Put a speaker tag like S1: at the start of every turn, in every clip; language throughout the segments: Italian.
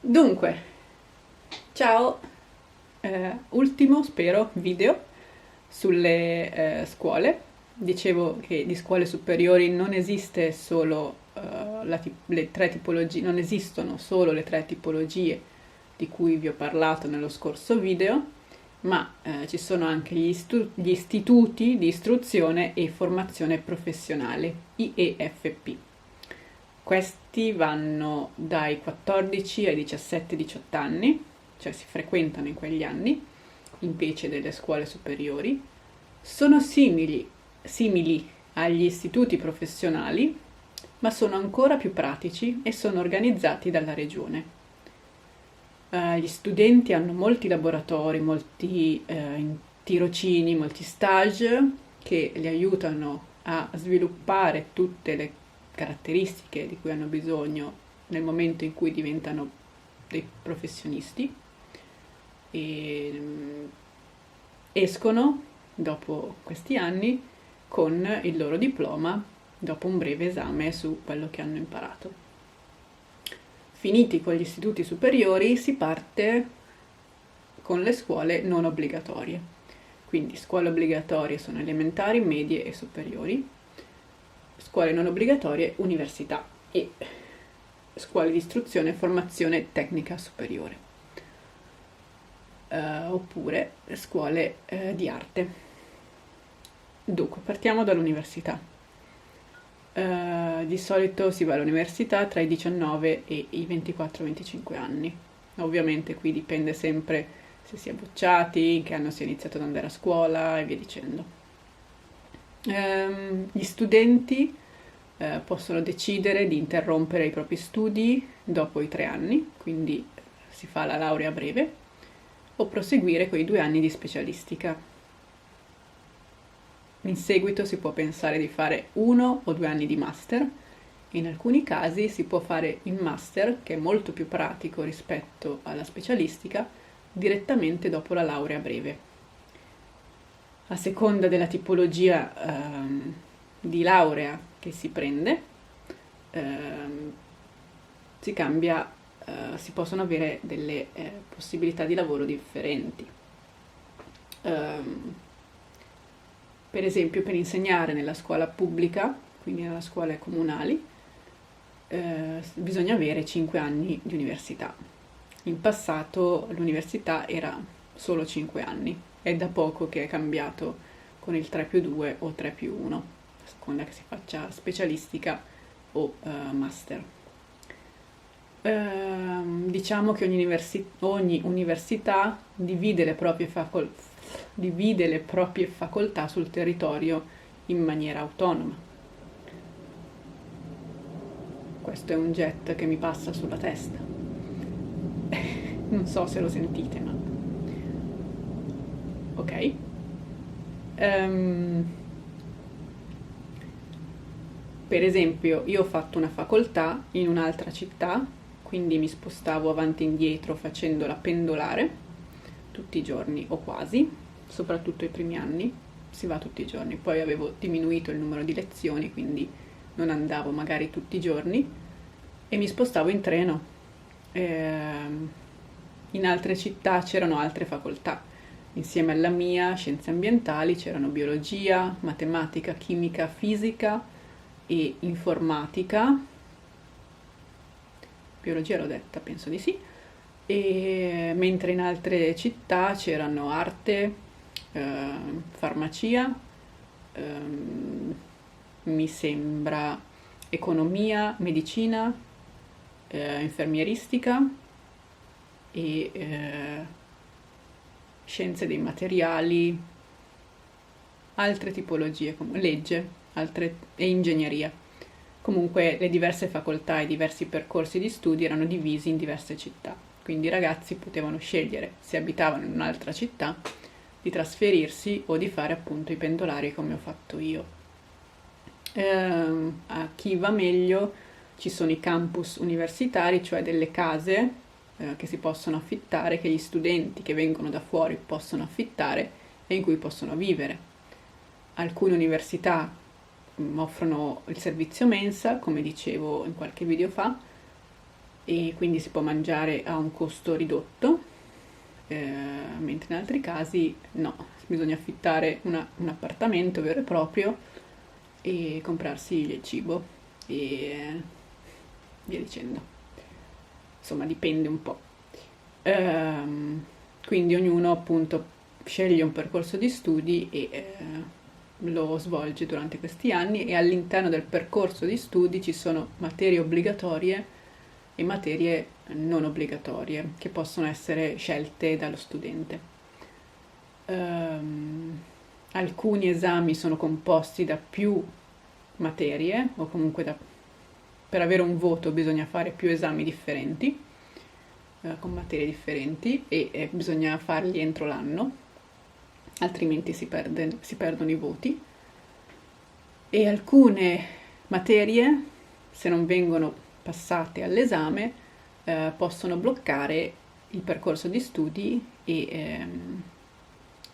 S1: Dunque, ciao, ultimo, spero, video sulle scuole. Dicevo che di scuole superiori non esiste solo le tre tipologie, non esistono solo le tre tipologie di cui vi ho parlato nello scorso video, ma ci sono anche gli istituti di istruzione e formazione professionale, IEFP. Questi vanno dai 14 ai 17-18 anni, cioè si frequentano in quegli anni, invece delle scuole superiori. Sono simili agli istituti professionali, ma sono ancora più pratici e sono organizzati dalla regione. Gli studenti hanno molti laboratori, molti tirocini, molti stage che li aiutano a sviluppare tutte le caratteristiche di cui hanno bisogno nel momento in cui diventano dei professionisti e escono dopo questi anni con il loro diploma dopo un breve esame su quello che hanno imparato. Finiti con gli istituti superiori si parte con le scuole non obbligatorie. Quindi scuole obbligatorie sono elementari, medie e superiori, scuole non obbligatorie, università e scuole di istruzione e formazione tecnica superiore, oppure scuole di arte. Dunque, partiamo dall'università. Di solito si va all'università tra i 19 e i 24-25 anni. Ovviamente qui dipende sempre se si è bocciati, in che anno si è iniziato ad andare a scuola e via dicendo. Gli studenti possono decidere di interrompere i propri studi dopo i 3 anni, quindi si fa la laurea breve, o proseguire con i 2 anni di specialistica. In seguito si può pensare di fare 1 o 2 anni di master. In alcuni casi si può fare il master, che è molto più pratico rispetto alla specialistica, direttamente dopo la laurea breve. A seconda della tipologia di laurea che si prende, si cambia, si possono avere delle possibilità di lavoro differenti. Per esempio, per insegnare nella scuola pubblica, quindi nelle scuole comunali, bisogna avere 5 anni di università. In passato l'università era solo 5 anni, è da poco che è cambiato con il 3 più 2 o 3 più 1, a seconda che si faccia specialistica o master. Diciamo che ogni università divide le proprie facoltà sul territorio in maniera autonoma. Questo è un jet che mi passa sulla testa. Non so se lo sentite, ma ok. Per esempio, io ho fatto una facoltà in un'altra città, quindi mi spostavo avanti e indietro facendola pendolare tutti i giorni o quasi, soprattutto i primi anni, si va tutti i giorni. Poi avevo diminuito il numero di lezioni, quindi non andavo magari tutti i giorni e mi spostavo in treno. In altre città c'erano altre facoltà. Insieme alla mia, scienze ambientali, c'erano biologia, matematica, chimica, fisica e informatica. Biologia l'ho detta, penso di sì. E mentre in altre città c'erano arte, farmacia, mi sembra economia, medicina, infermieristica e scienze dei materiali, altre tipologie, legge, e ingegneria. Comunque le diverse facoltà e i diversi percorsi di studi erano divisi in diverse città, quindi i ragazzi potevano scegliere, se abitavano in un'altra città, di trasferirsi o di fare appunto i pendolari come ho fatto io. A chi va meglio ci sono i campus universitari, cioè delle case che si possono affittare, che gli studenti che vengono da fuori possono affittare e in cui possono vivere. Alcune università offrono il servizio mensa, come dicevo in qualche video fa, e quindi si può mangiare a un costo ridotto, mentre in altri casi no, bisogna affittare un appartamento vero e proprio e comprarsi il cibo e via dicendo. Insomma, dipende un po'. Quindi ognuno appunto sceglie un percorso di studi e lo svolge durante questi anni, e all'interno del percorso di studi ci sono materie obbligatorie e materie non obbligatorie che possono essere scelte dallo studente. Alcuni esami sono composti da più materie, o comunque per avere un voto bisogna fare più esami differenti, con materie differenti, e bisogna farli entro l'anno, altrimenti si perdono i voti. E alcune materie, se non vengono passate all'esame, possono bloccare il percorso di studi e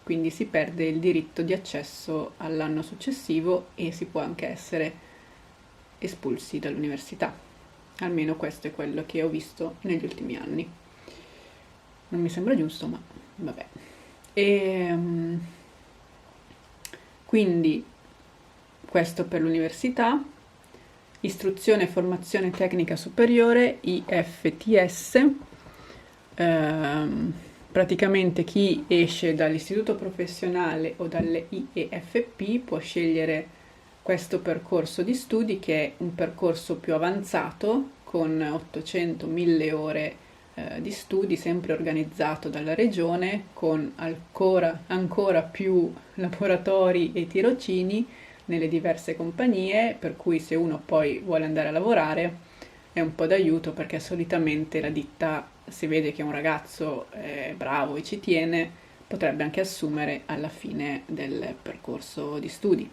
S1: quindi si perde il diritto di accesso all'anno successivo e si può anche essere espulsi dall'università. Almeno questo è quello che ho visto negli ultimi anni. Non mi sembra giusto, ma vabbè. Quindi questo per l'università. Istruzione e formazione tecnica superiore, IFTS. Praticamente chi esce dall'istituto professionale o dalle IEFP può scegliere questo percorso di studi, che è un percorso più avanzato con 800-1000 ore di studi, sempre organizzato dalla regione, con ancora più laboratori e tirocini nelle diverse compagnie, per cui se uno poi vuole andare a lavorare è un po' d'aiuto, perché solitamente la ditta, se vede che un ragazzo è bravo e ci tiene, potrebbe anche assumere alla fine del percorso di studi.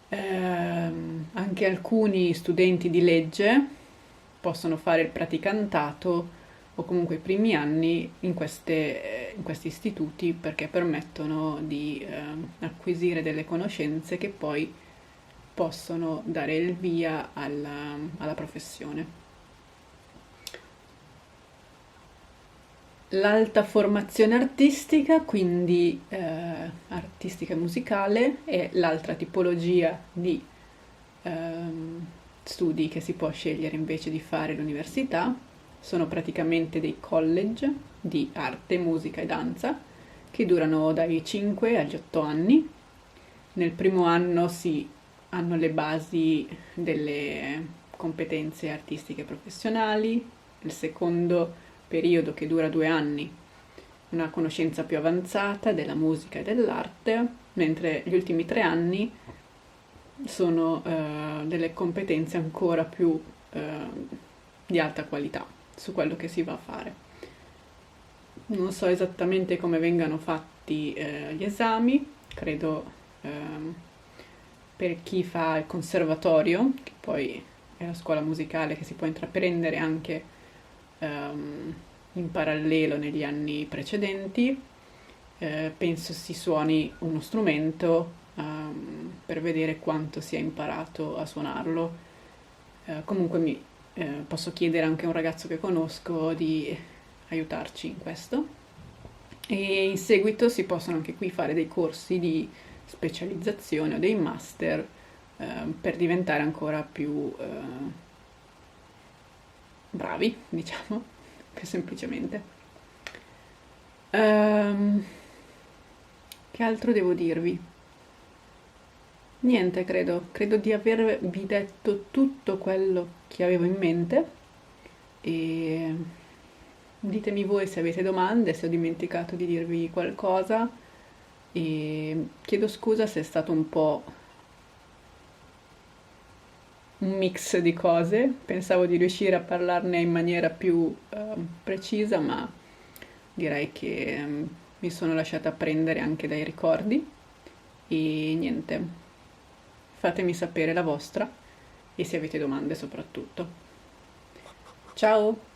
S1: Anche alcuni studenti di legge possono fare il praticantato o comunque i primi anni in questi istituti, perché permettono di acquisire delle conoscenze che poi possono dare il via alla professione. L'alta formazione artistica, quindi artistica e musicale, è l'altra tipologia di studi che si può scegliere invece di fare all'università. Sono praticamente dei college di arte, musica e danza che durano dai 5 agli 8 anni. Nel primo anno si hanno le basi delle competenze artistiche professionali, nel secondo periodo, che dura 2 anni, una conoscenza più avanzata della musica e dell'arte, mentre gli ultimi 3 anni sono delle competenze ancora più di alta qualità su quello che si va a fare. Non so esattamente come vengano fatti gli esami, credo per chi fa il conservatorio, che poi è la scuola musicale che si può intraprendere anche in parallelo negli anni precedenti, penso si suoni uno strumento per vedere quanto si è imparato a suonarlo. Comunque posso chiedere anche a un ragazzo che conosco di aiutarci in questo, e in seguito si possono anche qui fare dei corsi di specializzazione o dei master per diventare ancora più bravi, diciamo, più semplicemente. Che altro devo dirvi? Niente, credo di avervi detto tutto quello che avevo in mente, e ditemi voi se avete domande, se ho dimenticato di dirvi qualcosa, e chiedo scusa se è stato un po' un mix di cose. Pensavo di riuscire a parlarne in maniera più precisa, ma direi che mi sono lasciata prendere anche dai ricordi, e niente, fatemi sapere la vostra e se avete domande soprattutto. Ciao!